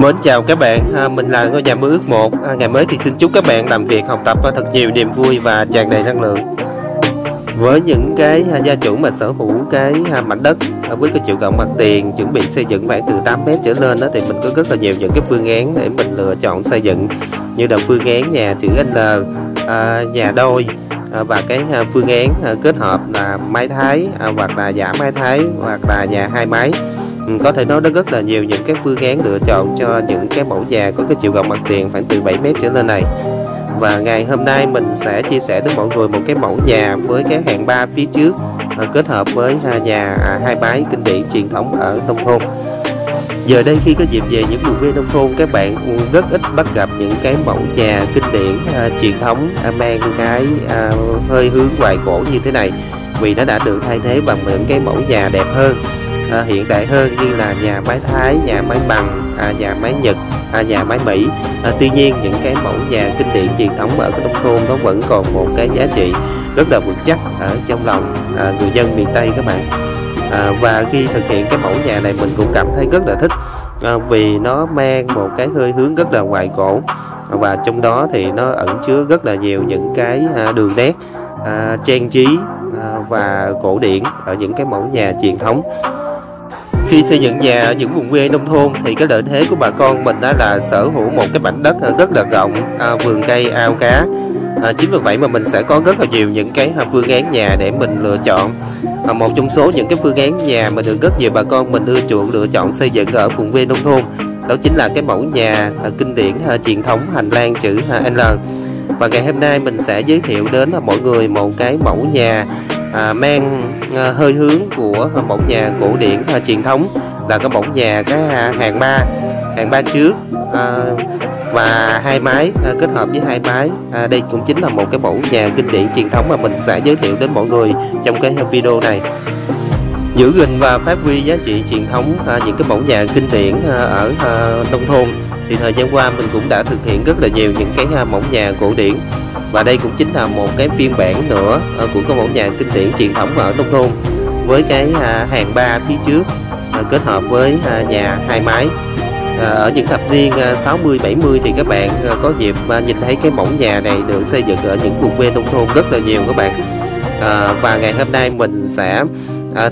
Mến chào các bạn, mình là ngôi nhà mơ ước 1. Ngày mới thì xin chúc các bạn làm việc, học tập thật nhiều niềm vui và tràn đầy năng lượng. Với những cái gia chủ mà sở hữu cái mảnh đất với cái chiều rộng mặt tiền chuẩn bị xây dựng khoảng từ 8 mét trở lên đó, thì mình có rất là nhiều những cái phương án để mình lựa chọn xây dựng, như là phương án nhà chữ L, nhà đôi, và cái phương án kết hợp là mái thái, hoặc là giả mái thái, hoặc là nhà hai mái. Có thể nói nó rất là nhiều những cái phương án lựa chọn cho những cái mẫu nhà có cái chiều rộng mặt tiền khoảng từ 7 mét trở lên này. Và ngày hôm nay mình sẽ chia sẻ đến mọi người một cái mẫu nhà với cái hàng 3 phía trước, kết hợp với nhà hai mái kinh điển truyền thống ở nông thôn. Giờ đây khi có dịp về những vùng quê nông thôn, các bạn rất ít bắt gặp những cái mẫu nhà kinh điển truyền thống mang cái hơi hướng hoài cổ như thế này, vì nó đã được thay thế bằng những cái mẫu nhà đẹp hơn, hiện đại hơn, như là nhà mái Thái, nhà mái bằng, nhà mái Nhật, nhà mái Mỹ. Tuy nhiên những cái mẫu nhà kinh điển truyền thống ở cái nông thôn nó vẫn còn một cái giá trị rất là vững chắc ở trong lòng người dân miền Tây các bạn. Và khi thực hiện cái mẫu nhà này mình cũng cảm thấy rất là thích, vì nó mang một cái hơi hướng rất là hoài cổ, và trong đó thì nó ẩn chứa rất là nhiều những cái đường nét trang trí và cổ điển ở những cái mẫu nhà truyền thống. Khi xây dựng nhà ở những vùng quê nông thôn thì cái lợi thế của bà con mình đó là sở hữu một cái mảnh đất rất là rộng, vườn cây, ao cá. Chính vì vậy mà mình sẽ có rất là nhiều những cái phương án nhà để mình lựa chọn. Một trong số những cái phương án nhà mà được rất nhiều bà con mình ưa chuộng lựa chọn xây dựng ở vùng quê nông thôn, đó chính là cái mẫu nhà kinh điển truyền thống hành lang chữ L. Và ngày hôm nay mình sẽ giới thiệu đến mọi người một cái mẫu nhà mang hơi hướng của mẫu nhà cổ điển truyền thống, là cái mẫu nhà cái hàng ba trước và hai mái kết hợp với hai mái. Đây cũng chính là một cái mẫu nhà kinh điển truyền thống mà mình sẽ giới thiệu đến mọi người trong cái video này. Giữ gìn và phát huy giá trị truyền thống những cái mẫu nhà kinh điển ở nông thôn, thì thời gian qua mình cũng đã thực hiện rất là nhiều những cái mẫu nhà cổ điển, và đây cũng chính là một cái phiên bản nữa của cái mẫu nhà kinh điển truyền thống ở nông thôn, với cái hàng 3 phía trước kết hợp với nhà hai mái. Ở những thập niên 60-70 thì các bạn có dịp nhìn thấy cái mẫu nhà này được xây dựng ở những vùng quê nông thôn rất là nhiều các bạn. Và ngày hôm nay mình sẽ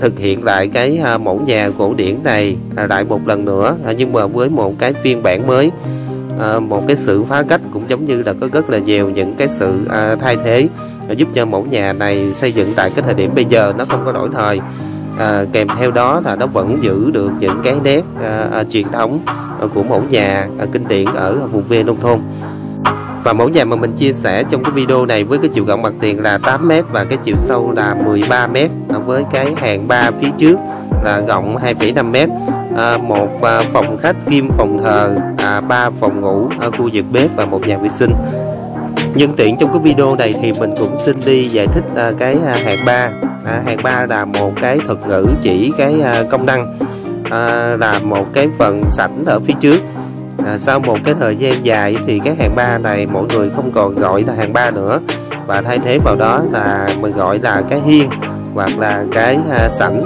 thực hiện lại cái mẫu nhà cổ điển này lại một lần nữa, nhưng mà với một cái phiên bản mới, một cái sự phá cách, cũng giống như là có rất là nhiều những cái sự thay thế giúp cho mẫu nhà này xây dựng tại cái thời điểm bây giờ nó không có đổi thời. Kèm theo đó là nó vẫn giữ được những cái nét truyền thống của mẫu nhà kinh điển ở vùng quê nông thôn. Và mẫu nhà mà mình chia sẻ trong cái video này với cái chiều rộng mặt tiền là 8 m và cái chiều sâu là 13 m, với cái hàng 3 phía trước là rộng 2,5 m, một phòng khách kim phòng thờ, 3 phòng ngủ, khu vực bếp và một nhà vệ sinh. Nhân tiện trong cái video này thì mình cũng xin đi giải thích cái hàng 3. Hàng 3 là một cái thuật ngữ chỉ cái công năng, là một cái phần sảnh ở phía trước. Sau một cái thời gian dài thì cái hàng 3 này mọi người không còn gọi là hàng 3 nữa, và thay thế vào đó là mình gọi là cái hiên hoặc là cái sảnh.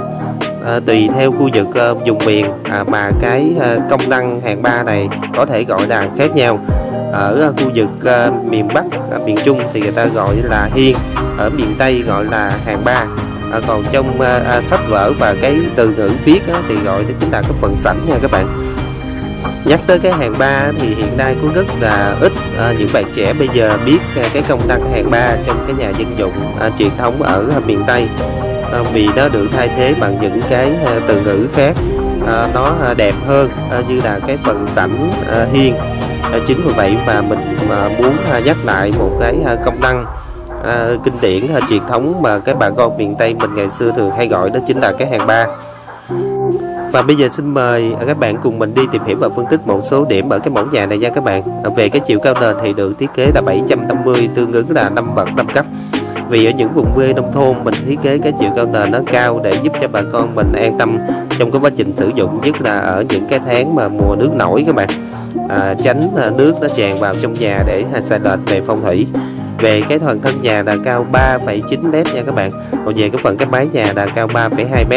Tùy theo khu vực vùng miền mà cái công năng hàng 3 này có thể gọi là khác nhau. Ở khu vực miền Bắc, miền Trung thì người ta gọi là hiên, ở miền Tây gọi là hàng 3. Còn trong sách vở và cái từ ngữ viết thì gọi đó chính là cái phần sảnh nha các bạn. Nhắc tới cái hàng 3 thì hiện nay có rất là ít những bạn trẻ bây giờ biết cái công năng hàng 3 trong cái nhà dân dụng truyền thống ở miền Tây, vì nó được thay thế bằng những cái từ ngữ khác, nó đẹp hơn, như là cái phần sảnh, hiên. Chính vì vậy mà mình muốn nhắc lại một cái công năng kinh điển truyền thống mà các bà con miền Tây mình ngày xưa thường hay gọi, đó chính là cái hàng 3. Và bây giờ xin mời các bạn cùng mình đi tìm hiểu và phân tích một số điểm ở cái mẫu nhà này nha các bạn. Về cái chiều cao nền thì được thiết kế là 750, tương ứng là 5 bậc 5 cấp. Vì ở những vùng quê nông thôn mình thiết kế cái chiều cao nền nó cao để giúp cho bà con mình an tâm trong cái quá trình sử dụng, nhất là ở những cái tháng mà mùa nước nổi các bạn, tránh nước nó tràn vào trong nhà để sai lệch về phong thủy. Về cái phần thân nhà là cao 3,9 m nha các bạn. Còn về cái phần cái mái nhà là cao 3,2 m.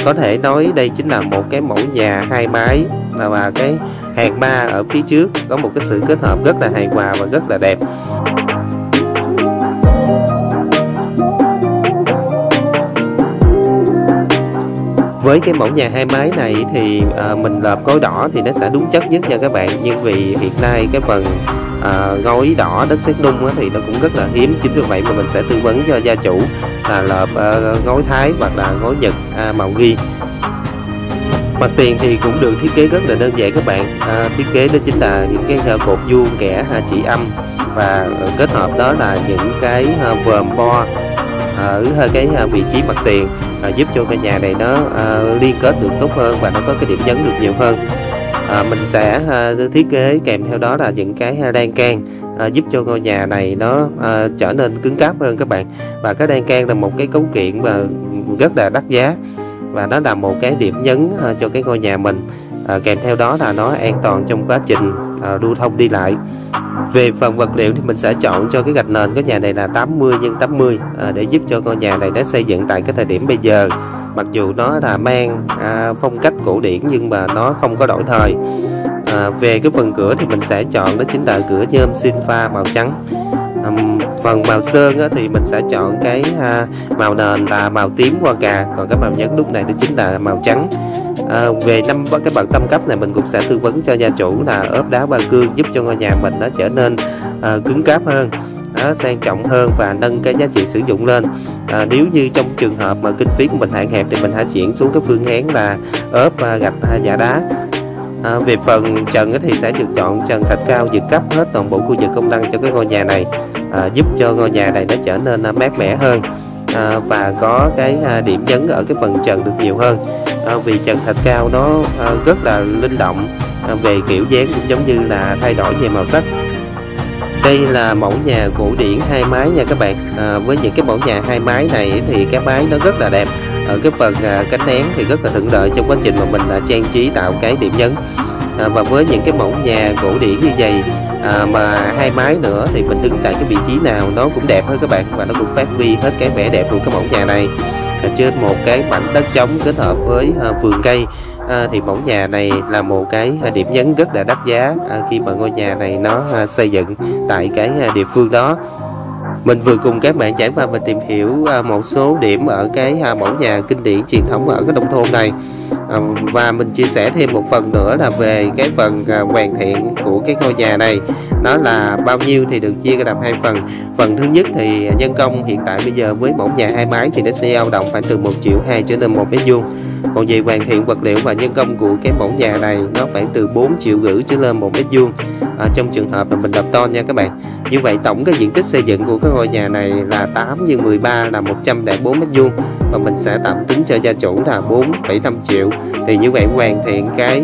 Có thể nói đây chính là một cái mẫu nhà 2 mái và cái hàng ba ở phía trước có một cái sự kết hợp rất là hài hòa và rất là đẹp. Với cái mẫu nhà 2 mái này thì mình lợp gối đỏ thì nó sẽ đúng chất nhất nha các bạn. Nhưng vì hiện nay cái phần gối đỏ đất sét nung thì nó cũng rất là hiếm, chính vì vậy mà mình sẽ tư vấn cho gia chủ là lợp gối Thái hoặc là gối Nhật màu ghi. Mặt tiền thì cũng được thiết kế rất là đơn giản các bạn. Thiết kế đó chính là những cái cột vuông kẻ chỉ âm, và kết hợp đó là những cái vòm bo ở cái vị trí mặt tiền, giúp cho căn nhà này nó liên kết được tốt hơn và nó có cái điểm nhấn được nhiều hơn. Mình sẽ thiết kế kèm theo đó là những cái lan can giúp cho ngôi nhà này nó trở nên cứng cáp hơn các bạn. Và cái lan can là một cái cấu kiện mà rất là đắt giá, và nó là một cái điểm nhấn cho cái ngôi nhà mình. Kèm theo đó là nó an toàn trong quá trình lưu thông đi lại. Về phần vật liệu thì mình sẽ chọn cho cái gạch nền của nhà này là 80x80 để giúp cho ngôi nhà này nó xây dựng tại cái thời điểm bây giờ. Mặc dù nó là mang phong cách cổ điển nhưng mà nó không có đổi thời. Về cái phần cửa thì mình sẽ chọn đó chính là cửa nhôm xin pha màu trắng. Phần màu sơn thì mình sẽ chọn cái màu nền là màu tím hoa cà, còn cái màu nhấn lúc này đó chính là màu trắng. Về cái bậc tam cấp này mình cũng sẽ tư vấn cho gia chủ là ốp đá ba cương giúp cho ngôi nhà mình nó trở nên cứng cáp hơn, sang trọng hơn và nâng cái giá trị sử dụng lên. Nếu như trong trường hợp mà kinh phí của mình hạn hẹp thì mình hãy chuyển xuống cái phương án là ốp gạch giả đá. Về phần trần thì sẽ được chọn trần thạch cao vượt cấp hết toàn bộ khu vực công năng cho cái ngôi nhà này, giúp cho ngôi nhà này nó trở nên mát mẻ hơn và có cái điểm nhấn ở cái phần trần được nhiều hơn. Vì trần thạch cao nó rất là linh động về kiểu dáng cũng giống như là thay đổi về màu sắc. Đây là mẫu nhà cổ điển 2 mái nha các bạn. Với những cái mẫu nhà 2 mái này thì cái mái nó rất là đẹp. Ở cái phần cánh én thì rất là thuận lợi trong quá trình mà mình trang trí tạo cái điểm nhấn. Và với những cái mẫu nhà cổ điển như vậy mà 2 mái nữa thì mình đứng tại cái vị trí nào nó cũng đẹp hơn các bạn, và nó cũng phát huy hết cái vẻ đẹp của cái mẫu nhà này. Trên một cái mảnh đất trống kết hợp với vườn cây thì mẫu nhà này là một cái điểm nhấn rất là đắt giá khi mà ngôi nhà này nó xây dựng tại cái địa phương đó. Mình vừa cùng các bạn trải qua và tìm hiểu một số điểm ở cái mẫu nhà kinh điển truyền thống ở cái nông thôn này. Và mình chia sẻ thêm một phần nữa là về cái phần hoàn thiện của cái ngôi nhà này, nó là bao nhiêu thì được chia ra làm 2 phần. Phần thứ nhất thì nhân công hiện tại bây giờ với mẫu nhà 2 mái thì nó sẽ dao động khoảng từ 1,2 triệu trở lên 1 mét vuông. Còn về hoàn thiện vật liệu và nhân công của cái mẫu nhà này nó khoảng từ 4,5 triệu trở lên 1 mét vuông trong trường hợp mà mình đập ton nha các bạn. Như vậy tổng cái diện tích xây dựng của cái ngôi nhà này là 8x13 là 104 mét vuông, và mình sẽ tạm tính cho gia chủ là 4,5 triệu. Thì như vậy hoàn thiện cái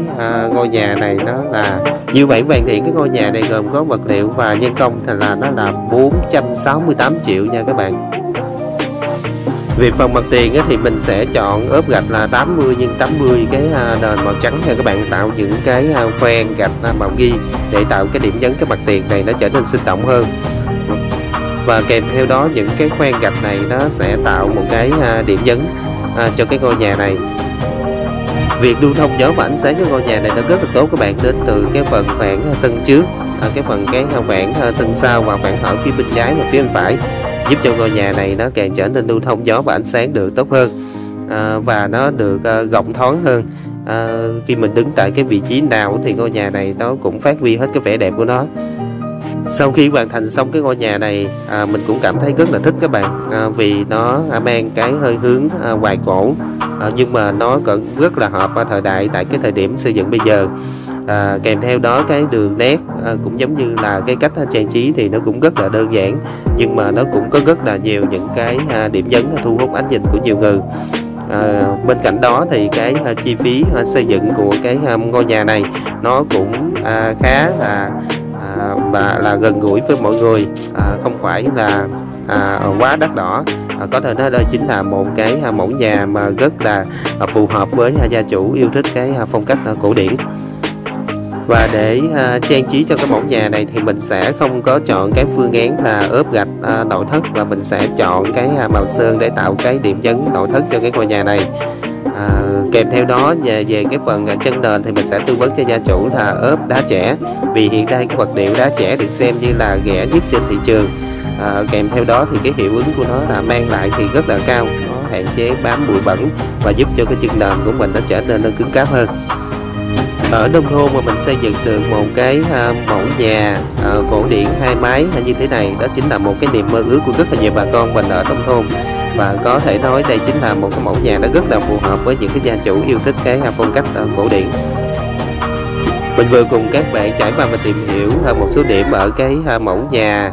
ngôi nhà này nó là như vậy hoàn thiện cái ngôi nhà này gồm có vật liệu và nhân công thì là nó là 468 triệu nha các bạn. Về phần mặt tiền thì mình sẽ chọn ốp gạch là 80x80 cái nền màu trắng nha các bạn, tạo những cái khoen gạch màu ghi để tạo cái điểm nhấn cái mặt tiền này nó trở nên sinh động hơn. Và kèm theo đó những cái khoen gạch này nó sẽ tạo một cái điểm nhấn cho cái ngôi nhà này. Việc lưu thông gió và ánh sáng cái ngôi nhà này nó rất là tốt các bạn, đến từ cái phần khoảng sân trước, cái phần khoảng sân sau và khoảng ở phía bên trái và phía bên phải, giúp cho ngôi nhà này nó càng trở nên lưu thông gió và ánh sáng được tốt hơn, và nó được rộng thoáng hơn. Khi mình đứng tại cái vị trí nào thì ngôi nhà này nó cũng phát huy hết cái vẻ đẹp của nó. Sau khi hoàn thành xong cái ngôi nhà này, mình cũng cảm thấy rất là thích các bạn, vì nó mang cái hơi hướng hoài cổ, nhưng mà nó còn rất là hợp thời đại tại cái thời điểm xây dựng bây giờ. Kèm theo đó cái đường nét cũng giống như là cái cách trang trí thì nó cũng rất là đơn giản, nhưng mà nó cũng có rất là nhiều những cái điểm nhấn thu hút ánh nhìn của nhiều người. Bên cạnh đó thì cái chi phí xây dựng của cái ngôi nhà này nó cũng khá là gần gũi với mọi người, không phải là quá đắt đỏ. Có thể nói đây chính là một cái mẫu nhà mà rất là phù hợp với gia chủ yêu thích cái phong cách cổ điển. Và để trang trí cho cái mẫu nhà này thì mình sẽ không có chọn cái phương án là ốp gạch nội thất, và mình sẽ chọn cái màu sơn để tạo cái điểm nhấn nội thất cho cái ngôi nhà này. Kèm theo đó về cái phần chân nền thì mình sẽ tư vấn cho gia chủ là ốp đá trẻ, vì hiện nay cái vật liệu đá trẻ được xem như là rẻ nhất trên thị trường. Kèm theo đó thì cái hiệu ứng của nó là mang lại thì rất là cao, nó hạn chế bám bụi bẩn và giúp cho cái chân nền của mình nó trở nên nó cứng cáp hơn. Ở nông thôn mà mình xây dựng được một cái mẫu nhà cổ điển 2 mái như thế này, đó chính là một cái niềm mơ ước của rất là nhiều bà con mình ở nông thôn. Và có thể nói đây chính là một cái mẫu nhà nó rất là phù hợp với những cái gia chủ yêu thích cái phong cách cổ điển. Mình vừa cùng các bạn trải qua và tìm hiểu một số điểm ở cái mẫu nhà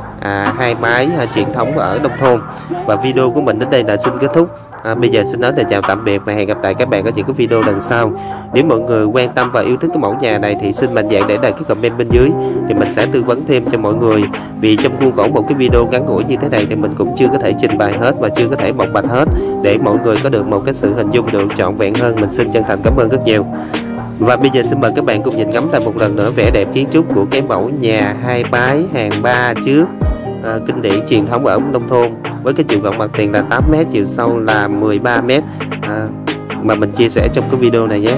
2 mái truyền thống ở nông thôn. Và video của mình đến đây là xin kết thúc. Bây giờ xin nói là chào tạm biệt và hẹn gặp lại các bạn ở những cái video lần sau. Nếu mọi người quan tâm và yêu thích cái mẫu nhà này thì xin mạnh dạn để lại cái comment bên dưới, thì mình sẽ tư vấn thêm cho mọi người. Vì trong khuôn khổ một cái video ngắn ngủi như thế này thì mình cũng chưa có thể trình bày hết và chưa có thể bộc bạch hết, để mọi người có được một cái sự hình dung được trọn vẹn hơn. Mình xin chân thành cảm ơn rất nhiều. Và bây giờ xin mời các bạn cùng nhìn ngắm lại một lần nữa vẻ đẹp kiến trúc của cái mẫu nhà 2 mái hàng 3 trước kinh điển truyền thống ở nông thôn, với cái chiều rộng mặt tiền là 8 m, chiều sâu là 13 m mà mình chia sẻ trong cái video này nhé.